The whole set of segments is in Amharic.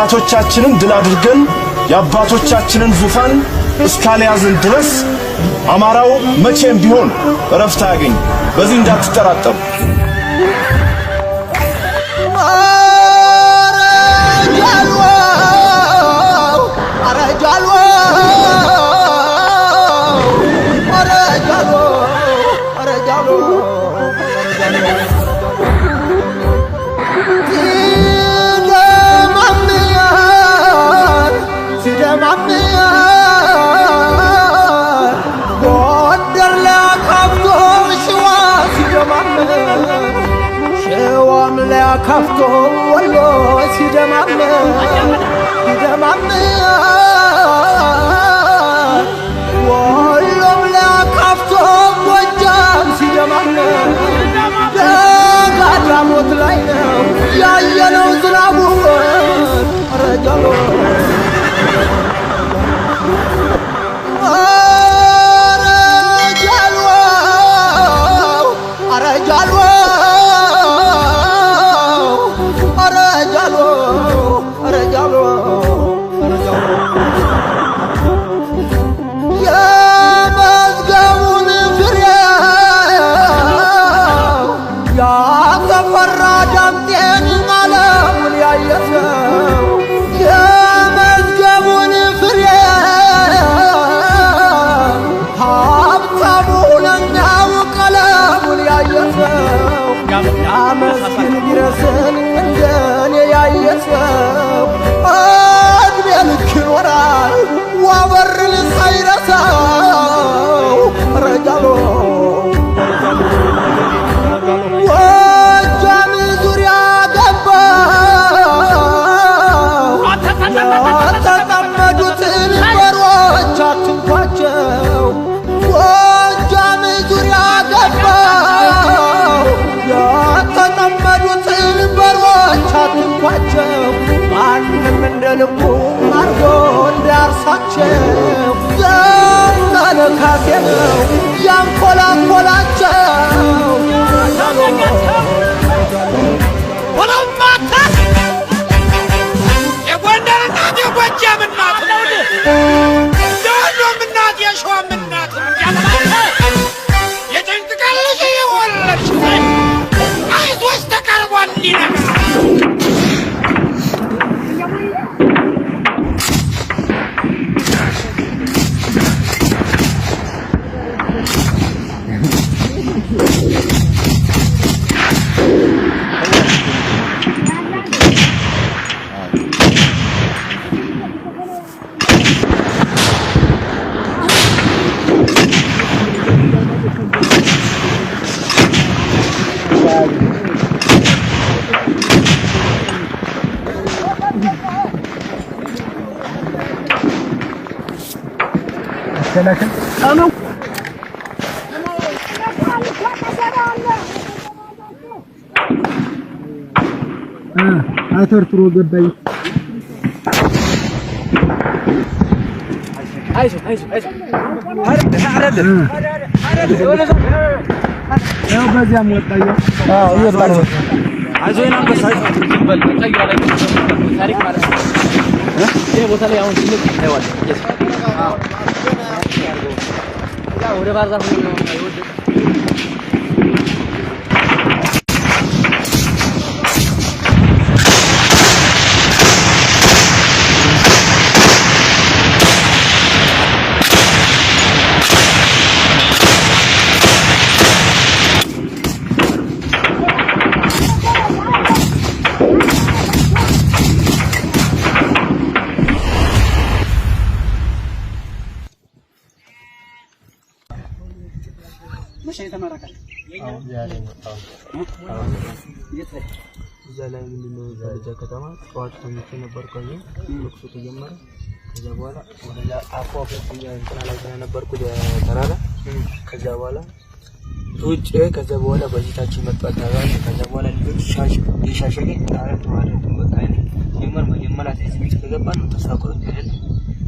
ጠላቶቻችንን ድል አድርገን የአባቶቻችንን ዙፋን እስካልያዝን ድረስ አማራው መቼም ቢሆን እረፍት አያገኝ። በዚህ እንዳትጠራጠሩ። ከፍቶ ወሎ ሲደማም ወሎም ለከፍቶ ጎጃም ሲደማም በጋዳሞት ላይ ነው ያየነው ዝናቡ ረጃሎ ልቡ ማርጎ እንዳርሳቸው ዘመነ ካሴ ነው ያንኮላኮላቸው ወለማታ የጎንደር እናት የጎጃም እናት ነው የወሎም እናት የሸዋም እናት የጭንቅ ቀልሽ የወለድሽ አይዞሽ ተቀርቧል ሊነግር لكن أنا أترترو قبي عايزه يا بزي موطايا يوطايا عايزه ينام بس عايزه بل طيب على تاريخ ማለት ይሄ ቦታ ላይ አሁን ትልቅ ታይዋል ወደ ባርዛፍ ነው አይወድ مش هيتمرك يعني زالين من زالجا كتما قوات تمشي نبر كوي لوكسو تجمر ከዛ በኋላ ወደዛ አቋፍ እንትና ላይ ስለነበርኩ ተራራ ከዛ በኋላ ውጭ ከዛ በኋላ በዚታችን መጣጣ ከዛ በኋላ ልጆች ሻሽ የሻሸገ አራት ማለት ነው በቃ እኔ መጀመሪያ ከዚህ ቤት ከገባን ተስፋ ቆርጬ አይደል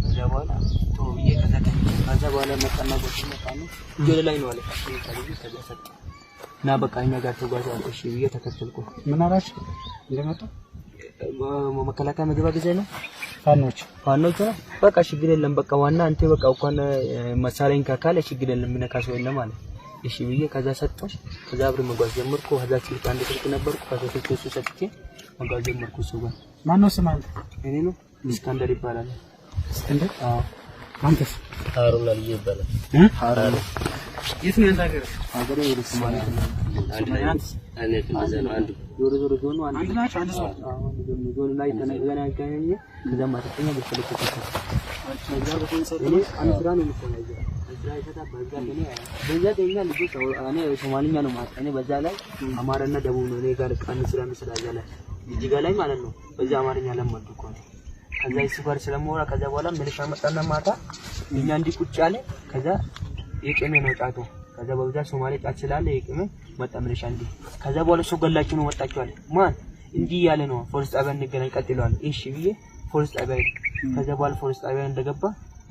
ከዛ በኋላ ተውዬ ከዛ በኋላ መጣና ጎተኛ ካሉ ጆለ ላይ ነው አለ ከዛ ሰጠ እና በቃ እኛ ጋር ተጓዛል እሺ ብዬ ተከተልኩ ምን አላችሁ እንደመጣ መከላከያ ምግብ ጊዜ ነው ፋኖች በቃ ችግር የለም በቃ ዋና አንተ በቃ እንኳን መሳሪያን ካካለ ችግር የለም ምነካሰው የለም ማለት እሺ ብዬ ከዛ ሰጠሽ ከዛ አብረ መጓዝ ጀመርኩ ከዛ ስልክ አንድ ስልክ ነበርኩ ከዛ ስልክ እሱ ሰጥቼ መጓዝ ጀመርኩ እሱ ጋር ማን ነው ስማንተ እኔ ነው እስካንደር ይባላል እስካንደር አዎ አንተስ ሃሩን ላይ ይባላል ሃሩን የት ነው ያንተ ሀገር ወደ ሶማሌ አንድ አንድ ዞሮ ዞኑ አንድ ናቸው አንድ ሰው ዞኑ ላይ ተነጋገናኝ ከዛ ማጥተኛ በተለከተ ከዛ በተንሰጥ እኔ አንድ ስራ ነው የምትሰማው እዛ ይፈታ በዛ ደኛ ልጅ እኔ ሶማሊኛ ነው ማለት እኔ በዛ ላይ አማራና ደቡብ ነው እኔ ጋር ቃን ስራ መስራያ ላይ እጅጋ ላይ ማለት ነው በዛ አማርኛ ለማድኩ ከዛ ይስፋር ስለሞራ ከዛ በኋላ መልሻ መጣና ማታ እኛ እንዲ ቁጭ አለ ከዛ የቀመ ነው ጫቱ ከዛ በብዛት ሶማሌ ጫት ስላለ የቀመ መጣ መልሻ እንዲ ከዛ በኋላ ሰው ገላችሁ ነው ወጣችኋል ማን እንዲ ያለ ነው ፖሊስ ጣቢያ እንገናኝ ቀጥሏል እሺ ብዬ ፖሊስ ጣቢያ ከዛ በኋላ ፖሊስ ጣቢያ እንደገባ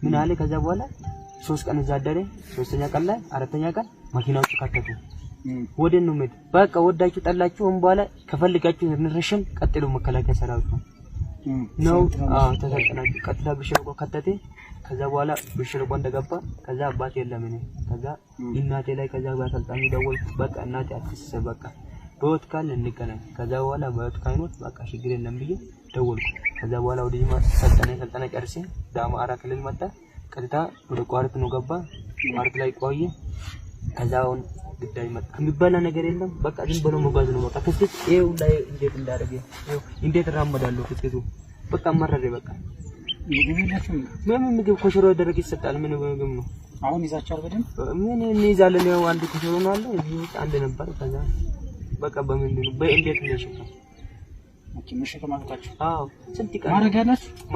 ምን አለ ከዛ በኋላ 3 ቀን ዛደረ 3ኛ ቀን ላይ 4ኛ ቀን መኪናዎቹ ከተቱ ወደን ነው መድ በቃ ወዳችሁ ጠላችሁ በኋላ ከፈልጋችሁ እንረሽን ቀጥሎ መከላከያ ሰራዊት ነው ተሰጠናል ቀጥታ ብሽርቆ ከተተ ከዛ በኋላ ብሽርቆ እንደገባ ከዛ አባቴ የለም እኔ ከዛ እናቴ ላይ ከዛ ባሰልጣኝ ደወልኩ በቃ እናቴ አትስሰ በቃ ዶት ካል እንገናኝ ከዛ በኋላ በእት ካይኖት በቃ ችግር የለም ብዬ ደወልኩ ከዛ በኋላ ወዲህ ሰልጣና ጨርሴ ዳማራ ክልል መጣ ቀጥታ ወደ ቋርት ነው ገባ ቋርት ላይ ቆየ ከዛውን ግዳይ መጣ የሚባል ነገር የለም በቃ ዝም ብሎ መጓዝ ነው በቃ ከስት ይሄው ላይ እንዴት እንዳደረገ ይሄው እንዴት ራመዳለሁ ከስቱ በቃ መረረ በቃ ምን ምግብ ኮሽሮ ደረግ ይሰጣል ምን ምግብ ነው አሁን ይዛቻል በደም ምን እንይዛለን ያው አንድ ኮሽሮ ነው አለ እዚህ አንድ ነበር ከዛ በቃ በምንድነው በእንዴት ነው ሽታ ኦኬ መሸከ ማለታችሁ አዎ ስንት ቀን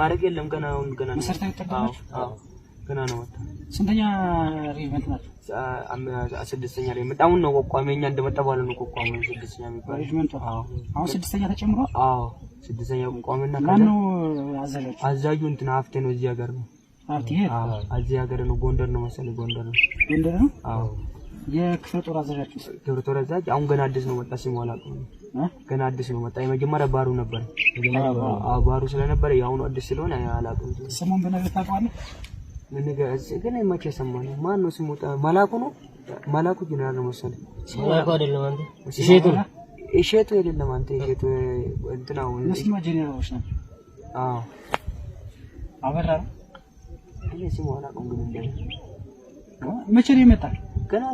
ማረግ የለም ገና አሁን ገና መሰርታው ተቀበል አዎ ገና ነው ወጣ ስንተኛ ሪቨንት ናችሁ ስድስተኛ ላይ መጣውን ነው ቆቋመኛ እንደመጣ ባለ ነው ቆቋመኛ ስድስተኛ የሚባል ሪቨንት አሁን ስድስተኛ ተጨምሮ አዎ ስድስተኛ ቆቋመና ማነው አዛዡ እንትና ሀፍቴ ነው እዚህ ሀገር ነው ሀፍቴ እዚህ ሀገር ነው ጎንደር ነው መሰለኝ ጎንደር ነው አዎ የክፍለ ጦር አዛዣችሁ ክፍለ ጦር አዛዥ አሁን ገና አዲስ ነው መጣ ሲሞላ ገና አዲስ ነው መጣ የመጀመሪያ ባሩ ነበር ባሩ ስለነበረ ያው ነው አዲስ ስለሆነ አላውቅም ስሙን በነገር ታውቃለህ ምን ግን መቼ ሰማን ማን ነው ስሙ መላኩ ነው መላኩ ጀነራል ነው መሰለኝ መላኩ አይደለም አንተ እሸቱ አይደለም አንተ እሸቱ እንትናው መስማ ጀነራሎች ነው አዎ አበራ እኔ ስሙ አላውቅም ግን እንደኔ መቼ ነው የመጣው ገና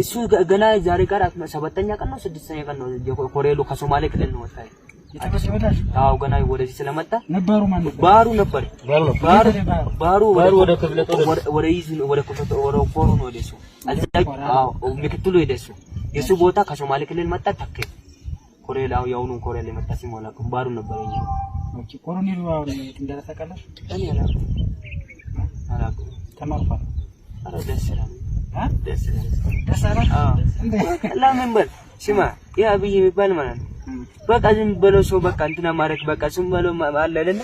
እሱ ገና ዛሬ ጋር 7ኛ ቀን ነው 6ኛ ቀን ነው ኮሬሎ ከሶማሌ ክልል ነው ወጣ የተመሰረታሽ አዎ ገና ወደዚህ ስለመጣ ነበሩ ማን ባሩ ነበር ባሩ ወደ ክፍለ ጦር ወደ ይዝ ወደ ክፍለ ጦር ወደ ኮሩ ነው ደሱ አዎ ምክትሉ ይደሱ የሱ ቦታ ከሶማሌ ክልል መጣ ተከ ኮሬላው ያው ነው ኮሬላ መጣ ሲሞላ ባሩ ነበር እንጂ ኦኬ ኮሎኔሉ አሁን እንደተቀላሽ እኔ አላውቅም ተማርፋል አረ ደስ ይላል ደስ ይላል አዎ ለምን በል ስማ ያ ብዬ የሚባል ማለት ነው በቃ ዝም ብሎ ሰው በቃ እንትና ማረክ በቃ ዝም ብሎ አለ አይደለ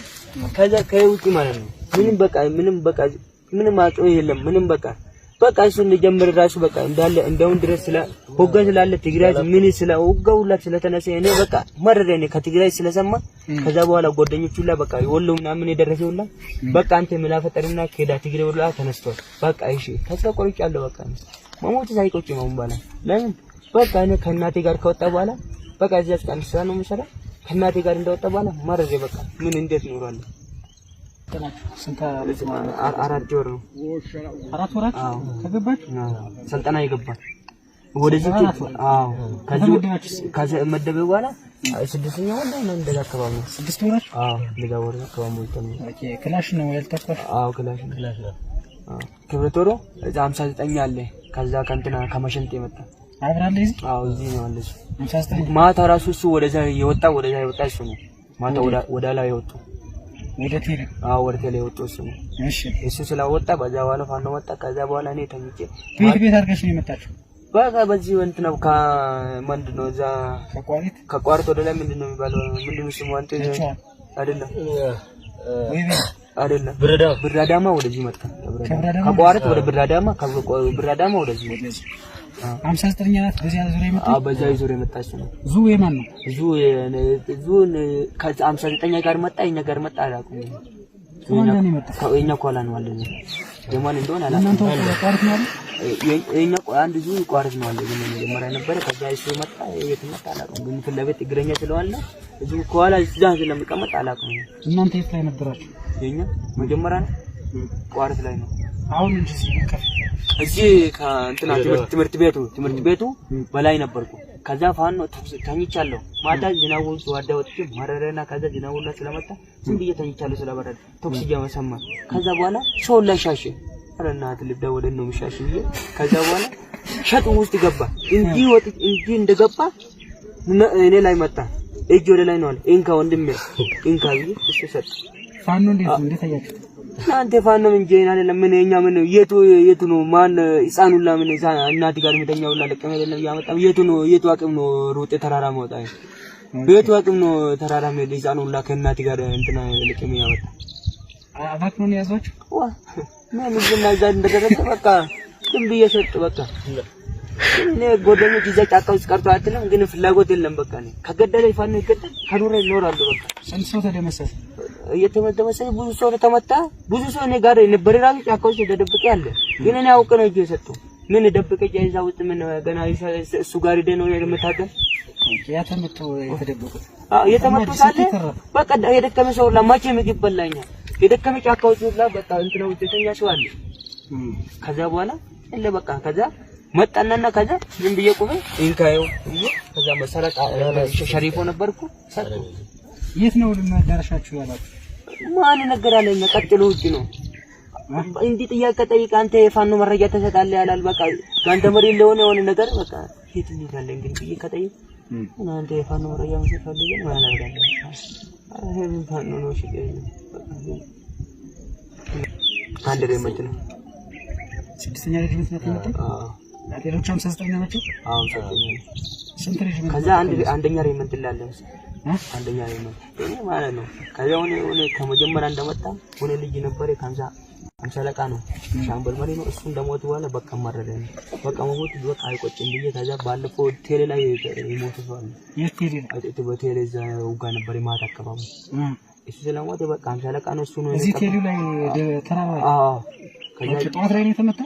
ከዛ ከውጪ ማለት ነው ምንም በቃ ምንም አጥሮ የለም ምንም በቃ እሱ እንደጀመረ ራሱ በቃ እንዳለ እንደውን ድረስ ስለ ሆጋ ስላለ ትግራይ ምን ስለ ሆጋውላ ስለተነሰ እኔ በቃ መረረ እኔ ከትግራይ ስለሰማ ከዛ በኋላ ጓደኞቹ ሁላ በቃ ወሎ ምናምን የደረሰውላ በቃ አንተ ምላፈጠርና ከዳ ትግራይ ወላ ተነስቷል በቃ እሺ ተስፋ ቆርጫለሁ በቃ መሞት ሳይቆጭ ነው ባላ ለምን በቃ እኔ ከእናቴ ጋር ከወጣ በኋላ በቃ እዚያስ ቀን ስራ ነው መሰራ ከእናቴ ጋር እንደወጣ በኋላ ማረዘ በቃ ምን እንዴት ኖራለሁ ስንት አራት ወር ነው 4 ወራት ከገባች ስልጠና ይገባል ወደዚህ አዎ ከዚህ መደበ በኋላ 6ኛ ወር ላይ እንደዛ አካባቢ 6 ወራት አዎ እንደዛ ወር አካባቢ ነው ኦኬ ክላሽ ነው ያልተፈር አዎ ክላሽ ነው አዎ ክብረ ጦሩ እዛ 59 አለ ከዛ ከንትና ከመሸንት የመጣ አብራለ እዚህ አዎ እዚህ ነው አለሽ 59 ማታ ራሱ እሱ ወደዛ የወጣ እሱ ነው ማታ ወደ ላይ የወጡ ወደ ቴሌ አዎ ወደ ቴሌ የወጡ እሱ ነው እሺ እሱ ስላወጣ በዛ በኋላ ፋኖ ወጣ ከዛ በኋላ እኔ ተኝቼ ቤት አድርገሽ ነው የመጣችው በቃ በዚህ ወንት ነው ምንድነው እዛ ከቋሪት ወደ ላይ ምንድነው የሚባለው ምንድነው ስሙ አንተ አይደለም አይደለም ብራዳማ ወደዚህ መጣ ከቋረት ወደ ብራዳማ ወደዚህ 59 ናት በዚያ ዙሪያ መጣ በዛ ዙሪያ መጣች ነው ዙ የማን ነው ዙን ከ59 ጋር መጣ የኛ ጋር መጣ አላውቅም የኛ ኳላ ነው አለ የማን እንደሆነ አላውቅም እናንተ ቋረት ነው የኛ አንድ ዙ ቋረት ነው አለ መጀመሪያ ነበር ከዛ እሱ መጣ የት መጣ አላውቅም ግን ፍለበት እግረኛ ስለዋለ እዙ ኳላ እዛ ስለምቀመጥ አላውቅም እናንተ የት ላይ ነበራችሁ የኛ መጀመሪያ ቋረት ላይ ነው አሁን እንጂ ሲከፍ እዚህ ከእንትና ትምህርት ቤቱ በላይ ነበርኩ ከዛ ፋኖ ተኝቻለሁ ማታ ዝናቡ ወጣ ማረረና ከዛ ዝናቡ ስለመጣ ዝም ብዬ ተኝቻለሁ ስለበረደ ተኩስ እየሰማ ከዛ በኋላ ሾው ላይ ሻሽ አረናት ልዳ ወደ ነው ምሻሽ ይሄ ከዛ በኋላ ሸጡ ውስጥ ገባ እንጂ እንደገባ እኔ ላይ መጣ እጅ ወደ ላይ ነው አለ እንካ ወንድሜ እንካ ይሄ እሱ ሰጥ ፋኖ እንዴት አያችሁ እናንተ ፋኖ ምን ጀይና አይደለም ምን የኛ ምን የቱ ነው ማን ህፃኑላ ምን እናት ጋር ምተኛውላ ለቀም አይደለም ያመጣው የቱ አቅም ነው ሩጤ ተራራ መውጣ ቤቱ አቅም ነው ተራራ ምን ህፃኑላ ከእናት ጋር እንትና ለቀም ያመጣ አባክ ነው ያዟችሁ ዋ ምን እንደዛ እንደደረሰ በቃ ዝም ብዬ ሰጥ በቃ እኔ ጎደኞች ይዛ ጫካው ስቀርቶ አትልም ግን ፍላጎት የለም በቃ ነው ከገደለ ፋኖ ይገደል ከዱረ ይኖራሉ በቃ ስንት ሰው ተደመሰሰ እየተመደመሰ ብዙ ሰው ተመታ ብዙ ሰው እኔ ጋር ነበር ራሱ ጫካው ተደብቄ ያለ ግን እኔ አውቀ ነው እጄ ሰጠው ምን ደብቄ ጃይዛ ውስጥ ምን ገና እሱ ጋር ሄደ ነው የምታገል ያተመቱ የተደበቁት የተመቱ ሳለ በቃ የደከመ ሰው ለማቼ ምግብ በላኛ የደከመ ጫካው ሁላ በቃ እንትና ውጤተኛ ሰው አለ ከዛ በኋላ እለ በቃ ከዛ መጣናና ከዛ ዝም ብዬ ቆሜ እንካየው ከዛ መሰረቅ ሸሪፎ ነበርኩ ሰጥ የት ነው ለማዳረሻችሁ ያላችሁ ማን ነገራለኝ ቀጥሎ ውጪ ነው እንዴ ጥያቄ ጠይቅ አንተ የፋኖ መረጃ ተሰጣለ ያላል በቃ አንተ መሪ ለሆነ ነገር በቃ የት ይላል እንግዲህ ብዬ ከጠይቅ አንተ የፋኖ መረጃ መስፈልግ ማን አደረገ አሁን ፋኖ ነው ሽገኝ አንድ ረመት ነው ስድስተኛ ሬጅመንት ነው ተመጣጣ ሌሎች 59 ናቸው አሁን ሰጠኝ ስንት ሬጅመንት ከዛ አንደኛ ሬጅመንት ላለ አንደኛ ሬጅመንት እኔ ማለት ነው ከዛ ሆነ ከመጀመሪያ እንደመጣ ሆነ ልጅ ነበር ካንዛ አምሳለቃ ነው ሻምበል መሪ ነው እሱ እንደሞት በኋላ በቃ ማረደኝ በቃ ሞት በቃ አይቆጭም ብዬ ከዛ ባለፈው ቴሌ ላይ ይሞት ሰው የቴሌ አይጥ በቴሌ እዛ ውጋ ነበር ማታ አካባቢ እሱ ስለሞት በቃ አምሳለቃ ነው እሱ ነው እዚህ ቴሌ ላይ ተራራ ከዛ ጠዋት ላይ ነው የተመታ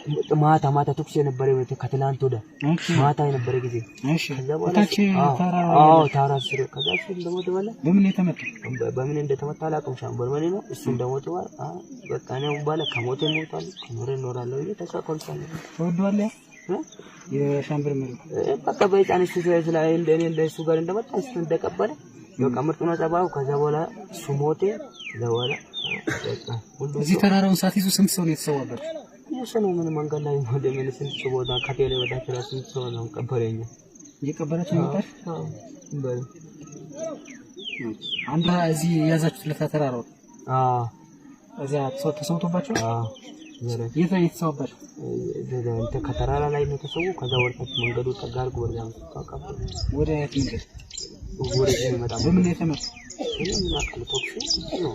ማታ ተኩስ የነበረ ከትላንት ወደ ማታ የነበረ ጊዜ ከዛ በኋላ ታራ ስር ከዛ እሱ እንደሞት በኋላ በምን እንደተመታ አላውቅም ሻምበል መሪ ነው እሱ እንደሞት በኋላ በቃ ነው በኋላ ከሞት ሞቷል ከኖረ ኖራለሁ ይሄ ተሳቆልታል ተወዷል የሻምበል መሪ በቃ በይጣን እሱ ስለላይ እንደኔ እንደሱ ጋር እንደመጣ እሱ እንደቀበለ በቃ ምርጥ ነው ተባው ከዛ በኋላ እሱ ሞቴ ከዛ በኋላ እዚህ ተራራውን ሳትይዙ ስንት ሰው ነው የተሰዋበት የሰው ምን መንገድ ላይ ወደ ምን ስንት ሰው ወዳ ከቴሌ ወዳ ስንት ሰው ነው ቀበረኛ እየቀበራችሁ መጣሽ በል አንድ እዚህ ያዛችሁት ለተራራው እዚያ ሰው ተሰውቶባችሁ የት ላይ የተሰዋባችሁ እንተ ከተራራ ላይ ነው ተሰው ከዛ ወርታች መንገዱ ተጋር ጎርያ ተቀበረ ወደ የት መንገድ ወደ ይመጣ በምን የተመጣ ምን አቀለ ተኩስ ነው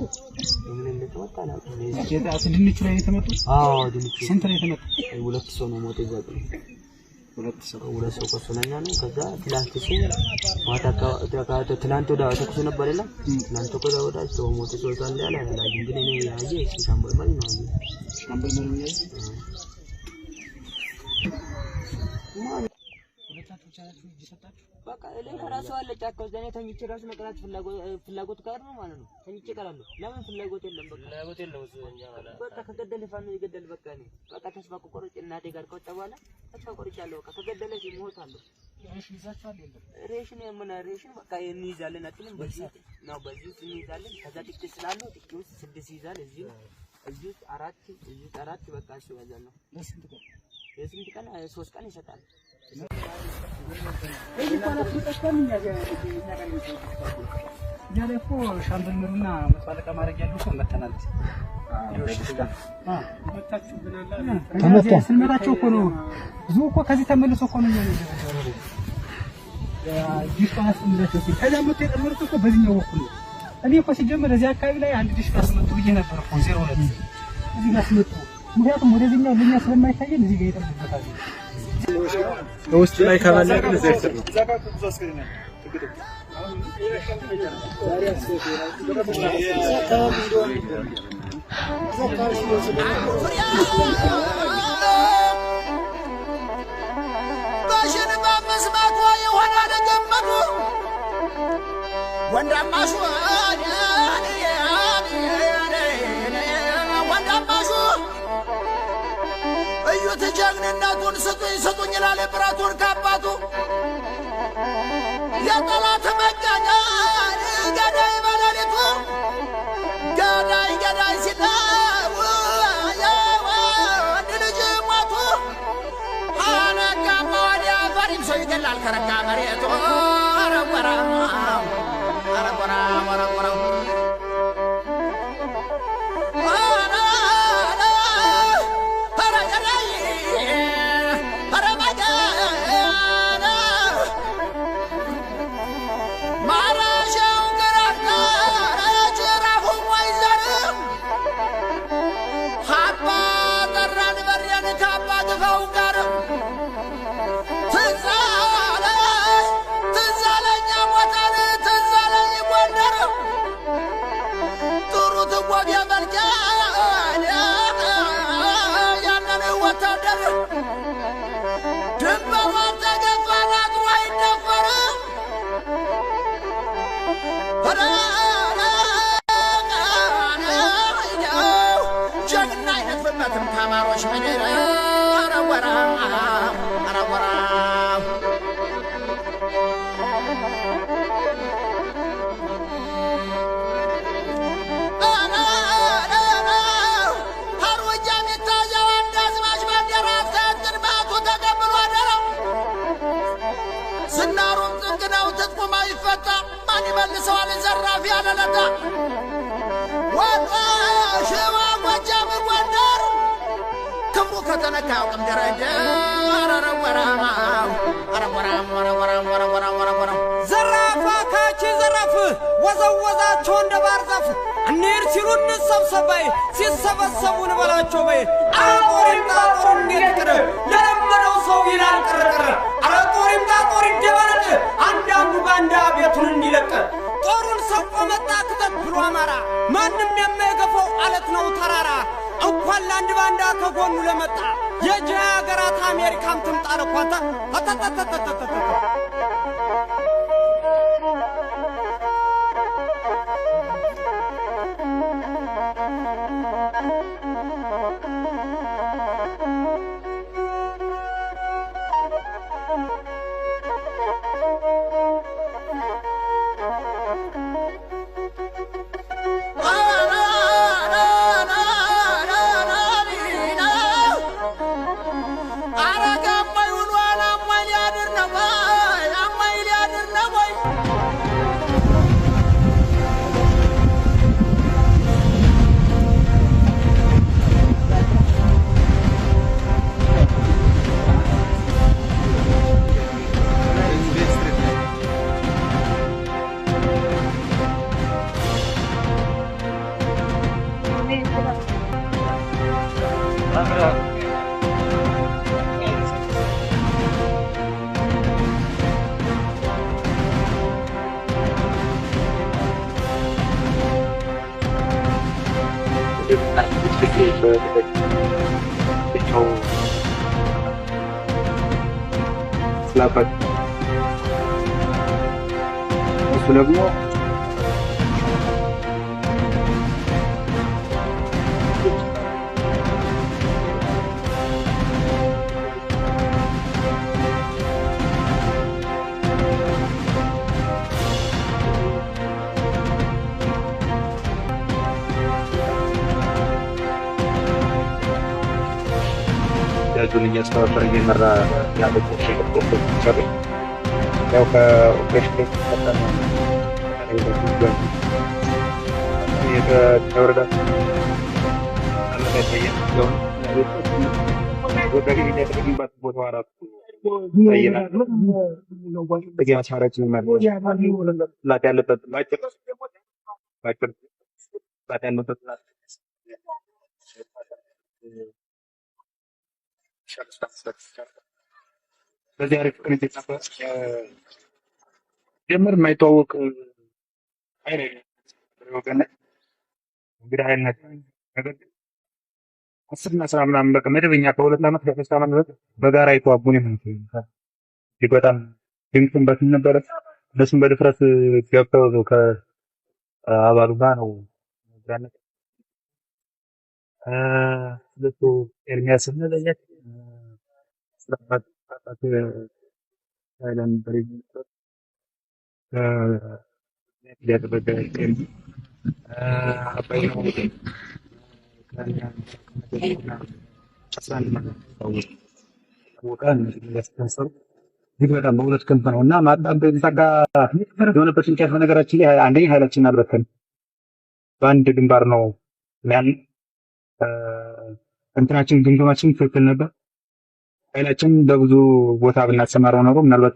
ምን እንደተመጣ ነው የታስ ድንች ላይ የተመጡ ድንች ስንት ላይ የተመጡ ሁለት ሰው ነው ሞት ይዛቀ ሁለት ሰው ቆሰለኛ ነው ከዛ ትላንት ትላንት ወደ ተኩስ ነበር አይደል ትላንት ወደ ሰው ሞት ይወጣል ያለ ግን እኔ ያየ ሻምበል መሪ ነው ሻምበል መሪ ነው በቃ ለራሱ አለ ጫካው ዘኔ ተኝቼ ራሱ መቅራት ፍላጎት ጋር ነው ማለት ነው ተኝቼ ቀራለሁ ለምን ፍላጎት የለም በቃ ፍላጎት የለም በቃ ከገደለ ፋኖ ይገደል በቃ ነው በቃ ተስፋ ቆርጬ እናቴ ጋር ከወጣ በኋላ ተስፋ ቆርጫለሁ በቃ ከገደለ ይሞታለሁ ሬሽን ይዛቻል የለም ሬሽን በቃ እንይዛለን አጥልም በዚህ ነው በዚህ እንይዛለን ከዛ ጥቂት ስላለው ጥቂት ውስጥ 6 ይዛል እዚህ 4 በቃ እሱ ያዛል ነው የስንት ቀን 3 ቀን ይሰጣል ያለፈው ሻምበል መሪና መሳለቃ ማረግ ያለው ሰው መተናል ተመታ ስንመራቸው እኮ ነው ብዙ እኮ ከዚህ ተመልሶ እኮ ነው ዲስፓንስ እንደዚህ ከዛ መጥቶ የቀመሩት እኮ በዚህኛው በኩል እኔ እኮ ሲጀምር እዚህ አካባቢ ላይ አንድ ዲሽ ካስመጡ ብዬ ነበር እኮ 02 እዚህ ጋር አስመጡ። ምክንያቱም ወደዚህኛው ለኛ ስለማይታየን እዚህ ጋር ይጠብቃታል። ውስጥ ላይ ካላለ ግን እዚህ አይሰራም። ወንዳማሹ እዩት ጀግንነቱን ስጡኝ ይላል ብረቱን ካባቱ የጠላት መጋኛ ገዳይ በሌሊቱ ገዳይ ሲለው የወንድ ልጅ ሞቱ አነጋማ ወዲያ ፈሪም ሰው ይገላል ከረጋ መሬቱ አረወራ መልሰዋል ዘራፊ ያለለታ ወጣ ሸዋ ጎጃም ጎንደር ክብሩ ከተነካ አውቅም ደረጀ ዘራፋ ካቺ ዘራፍ ወዘወዛቸው እንደ ባህር ዛፍ እንሂድ ሲሉ እንሰብሰባይ ሲሰበሰቡ እንበላቸው በይ አጦሪም ጣጦር እንዲቅር ለለመደው ሰው ይላል ቅርቅር አጦሪም ጣጦር ይደበረድ አንዳንዱ ባንዳ ቤቱን እንዲለቅ ጦሩን ሰቆ መጣ ክተት ብሎ አማራ ማንም የማይገፋው አለት ነው ተራራ እንኳን ለአንድ ባንዳ ከጎኑ ለመጣ የጃ ሀገራት አሜሪካም ትምጣ ለኳታ ስላፈት እሱ ደግሞ ያጁን እያስተባበረ እየመራ ያለው ሰሪ ያው ከኦፕሬሽን ተጠቅመን የተወረዳ አለበት ያየው ወደዚህ የተገኘበት ቦታ አራት ታየና በጊዜ ማስማራችን ማለት ላት ያለበት ባጭር ባጭር ባታን ተጥላት በዚህ አሪፍ ቅንጅት ነበር። ጀምር የማይተዋወቅ አይደል ወገን እንግዲህ አይነት ነገር 10 እና 10 ምናምን በቃ መደበኛ ከ2 ዓመት ከ3 ዓመት በፊት በጋራ የተዋጉን ነው። በጣም ድንቁም በትን ነበረ። እነሱም በድፍረት ገብተው ከአባሉ ጋር ነው ያነት ለቶ ኤርሚያስ ለለያት ስለማት አይላን በሪጅ ያደረገ አባይ ነው እጅግ በጣም በሁለት ክንፍ ነው እና ማጣብ ተጋ የሆነበት ምክንያት በነገራችን ላይ አንደኛ ኃይላችንን አልበተን በአንድ ግንባር ነው ያን እንትናችን ግምገማችን ትክክል ነበር። ኃይላችን በብዙ ቦታ ብናሰማራው ኖሮ ምናልባት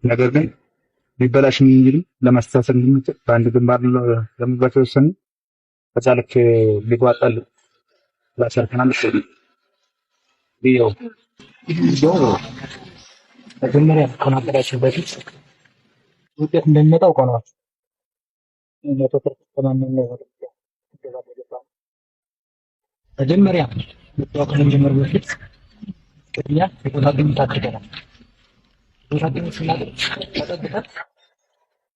ነገር ግን ሊበላሽ እንጂ ለማስተሳሰር እንድንችል በአንድ ግንባር ለመግባት ወሰን ከዛ ልክ ሊጓጣል ላሰርተናል ቢዮ መጀመሪያ ከማቀዳቸው በፊት ውጤት እንደሚመጣው ቆኗል። መጀመሪያ ከመጀመሩ በፊት ቅድሚያ የቦታ ግምት አድርገናል። ቦታ ግምት ስናደርግ ተጠግተን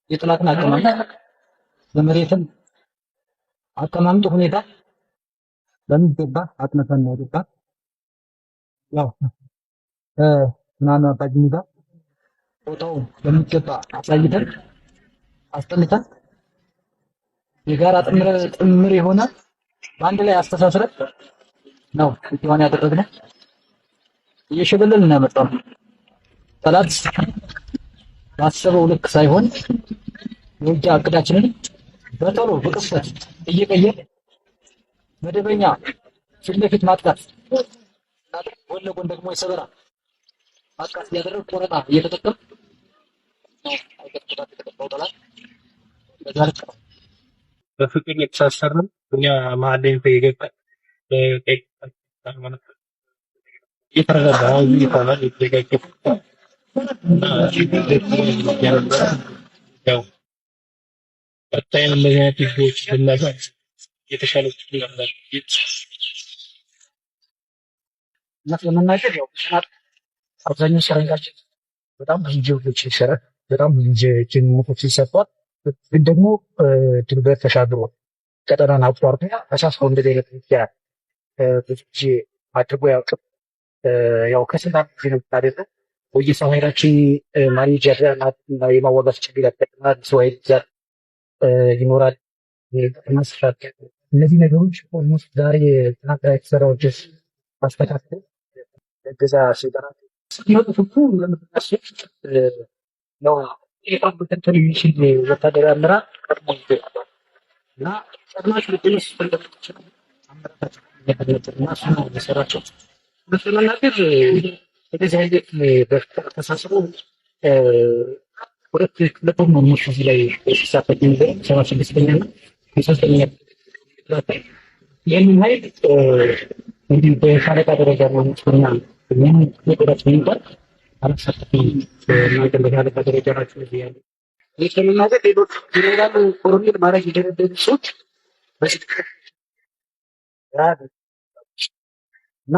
የጥላትን አቀማመጥ በመሬትም አቀማመጡ ሁኔታ በሚገባ አጥነፈን ነው ወጣ ያው ምናምን አባጅኒ ጋር ቦታው በሚገባ አሳይተን አስጠልተን የጋራ ጥምር የሆነ በአንድ ላይ አስተሳስረን ነው ኢትዮጵያን ያደረግነው። እየሸበለልን ነው ያመጣው። ጠላት ባሰበው ልክ ሳይሆን የውጊያ እቅዳችንን በቶሎ በቅጽበት እየቀየረ መደበኛ ፊት ለፊት ማጥቃት ጎን ለጎን ደግሞ የሰበራ ማጥቃት እያደረግን ቆረጣ እየተጠቀም በፍቅር የተሳሰርነው እኛ መሀል ላይ የገባ እየተረጋጋ ይባላል የተዘጋጀ ያው ቀጣይ እንደዚህ አይነት ቪዲዮዎች ብናሳ የተሻለ ነበር። ለመናገር ያው አብዛኛው ሰራዊታችን በጣም ብዙ ጀብዶች ይሰራል። በጣም ብዙ ጀግኖች ይሰጣል። ግን ደግሞ ድንበር ተሻግሮ ቀጠናን አቋርጦ ተሳስቦ እንደዚህ አይነት ውጊያ ብዙ ጊዜ አድርጎ ያውቅም። ያው ከስንት ዓመት ጊዜ ነው የምታደርገው። የሰው ኃይላችን ማኔጅ ያደርጋልና የማዋጋት ችግር ያጋጥማል። ሰው ኃይል ብዛት ይኖራል። መስራት እነዚህ ነገሮች ኦልሞስት ዛሬ ትናንትና የተሰራው ጀስ ማስተካከል እገዛ ሲጠራ ሲመጡ ፍቱ ለምትናስብ ነው የጣም በተንተን የሚችል ወታደራዊ አመራር ቀድሞ ይገባል እና ቀድማች ልትነሱ ፈለግቶች አመራራቸው እና እሱ ነው የሰራቸው። በመናገር እንደዚህ አይነት በፍቅር ተሳስቦ ሁለት ለቶም ነው እነሱ እዚህ ላይ ሲሳተፍ ነበር 76ኛ እና 3ኛ ይህንን ኃይል እንግዲህ በሻለቃ ደረጃ ነው ምንጭና ምን ነገሮች የሚባል አላሳተፍ እናንተ በሻለቃ ደረጃ ናቸው እዚህ ያሉ ይህ ለመናገር ሌሎች ጄኔራል ኮሎኔል ማድረግ የደረደሩ ሰዎች እና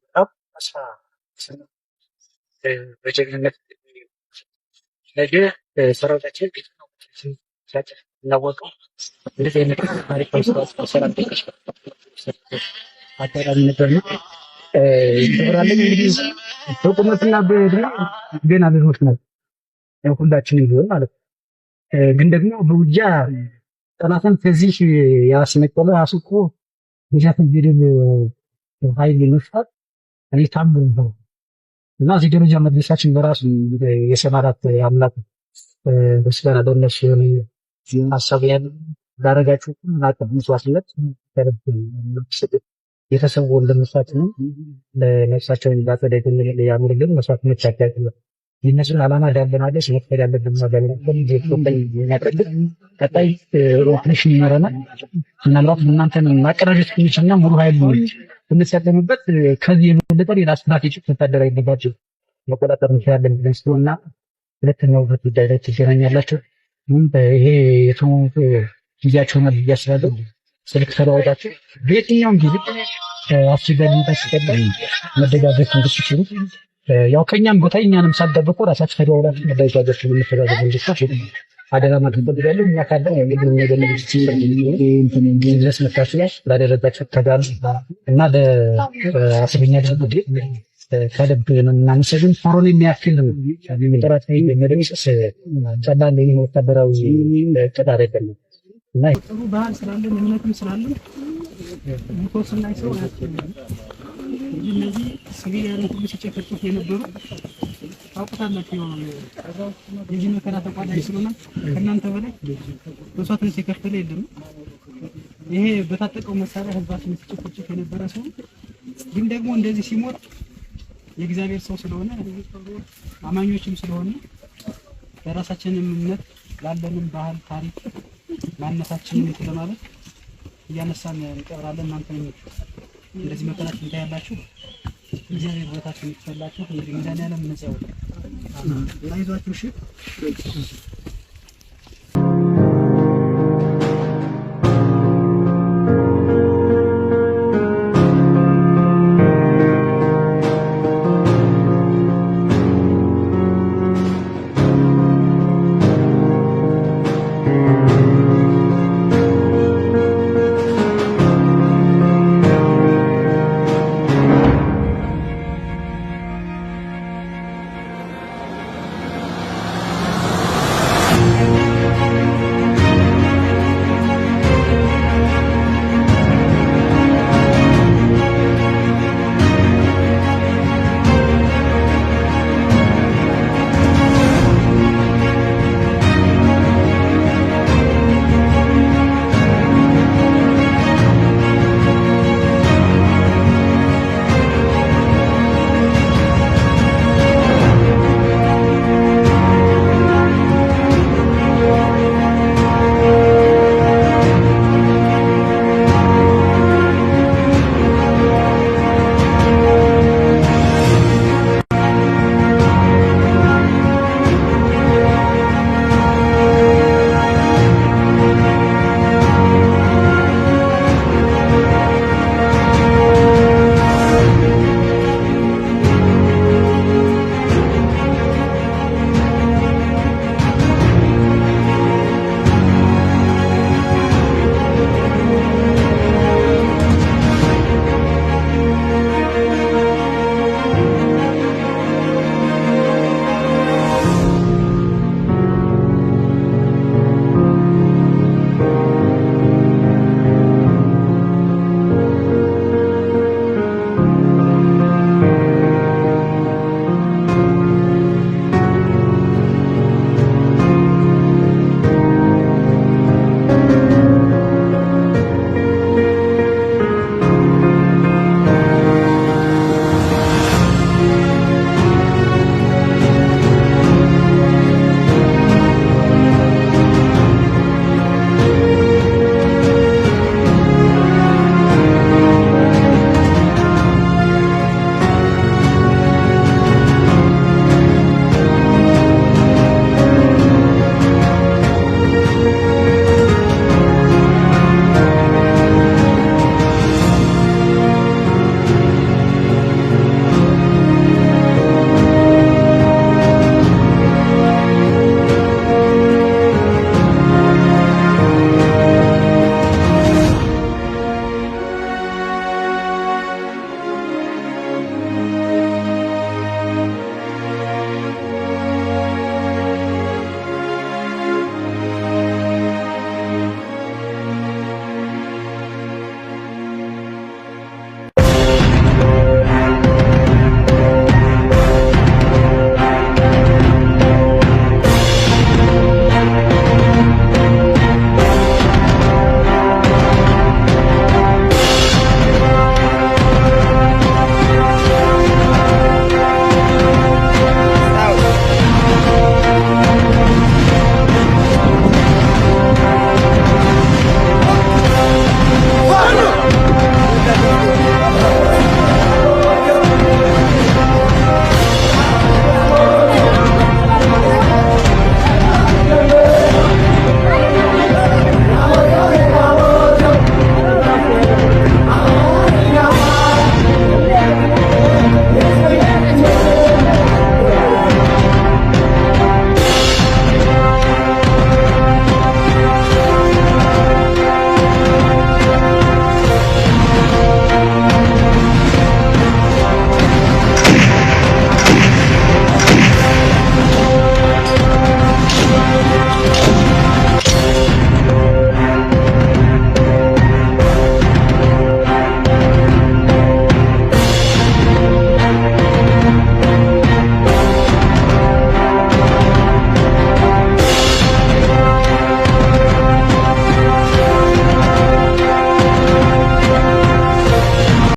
በጣም ተስፋ በጀግንነት ነገ ሰራዊታችን ሲያጭር እናወቀው እንደዚህ አይነት ታሪካዊ ስራ ሰራን አጋጣሚ ነበር ነው ይተራለኝ። እንግዲህ በቁመትና በእድሜ ገና ልጆች ነው ሁላችንም ቢሆን ማለት ነው። ግን ደግሞ በውጊያ ጠላትን ከዚህ ያስነቀለ አስቆ ይዛት እንግዲህ ኃይል መስፋት እኔ ታምሩ ነው እና እዚህ ደረጃ መድረሳችን በራሱ የሰማራት አምላክ በስጋና በእነሱ ሀሳብ ላደረጋችሁ ናቀብ መስዋዕትነት የተሰው ለመስዋዕትነት ለነፍሳቸውን ላጸደቅልን ያኑርልን መስዋዕትነት ያካትላል። የነሱን ዓላማ እንዳለናለች መፍቀድ ያለብን ነገር የሚያጠብቅ ቀጣይ ኦፕሬሽን ይኖረናል። ምናልባት እናንተን ማቀራጀት የሚችልና ሙሉ ኃይል ብንጠቀምበት ከዚህ የበለጠ ሌላ ስትራቴጂክ ወታደራዊ ግባችን መቆጣጠር እንችላለን ብለን ስለሆነ ሁለተኛው ጉዳይ ላይ ትገናኛላችሁ። ይሄ የትውውቅ ጊዜያቸውን እያስባለሁ ስልክ ተለዋወጣችሁ በየትኛውም ጊዜ አስቸጋሪ ሲቀበል መደጋገፍ እንድትችሉ ያው ከኛም ቦታ እኛንም ሳትጠብቁ ራሳችሁ ተደዋውላችሁ መደጋገፍ እንድትፈጋገሩ እንድትችሉ አደራ ማድረግ ያለው እኛ ካለ እንግዲህ ነገር ድረስ መታችሁ ላደረጋችሁ ተጋሩ እና ለአስረኛ ድርጅት ከልብ እናመሰግን። ፎሮን የሚያክል የሚጠራት መደምሰስ ቀላል ወታደራዊ እቅድ አይደለም እና ጥሩ ባህል ስላለን እምነትም ስላለን ሙቶስና ሰው እነዚህ ሲቪሊያን ሁሉ ሲጨፈጭፉ የነበሩ ታውቁታላችሁ። የዚህ መከራ ተቋዳኝ ስለሆነ ከእናንተ በላይ መስዋዕትነት የከፈለ የለም። ይሄ በታጠቀው መሳሪያ ህዝባችን ሲጨፈጭፍ የነበረ ሰው ግን ደግሞ እንደዚህ ሲሞት የእግዚአብሔር ሰው ስለሆነ አማኞችም ስለሆነ በራሳችንም እምነት ላለንም ባህል ታሪክ ማንነታችንን እንትን ለማለት እያነሳን እንቀብራለን። እናንተም እንደዚህ መከራችሁ እንታያላችሁ። እግዚአብሔር ቦታችሁን ይክፈላችሁ። እንግዲህ መድኃኒዓለም ነፃ ያወጣል። አይዟችሁ። እሺ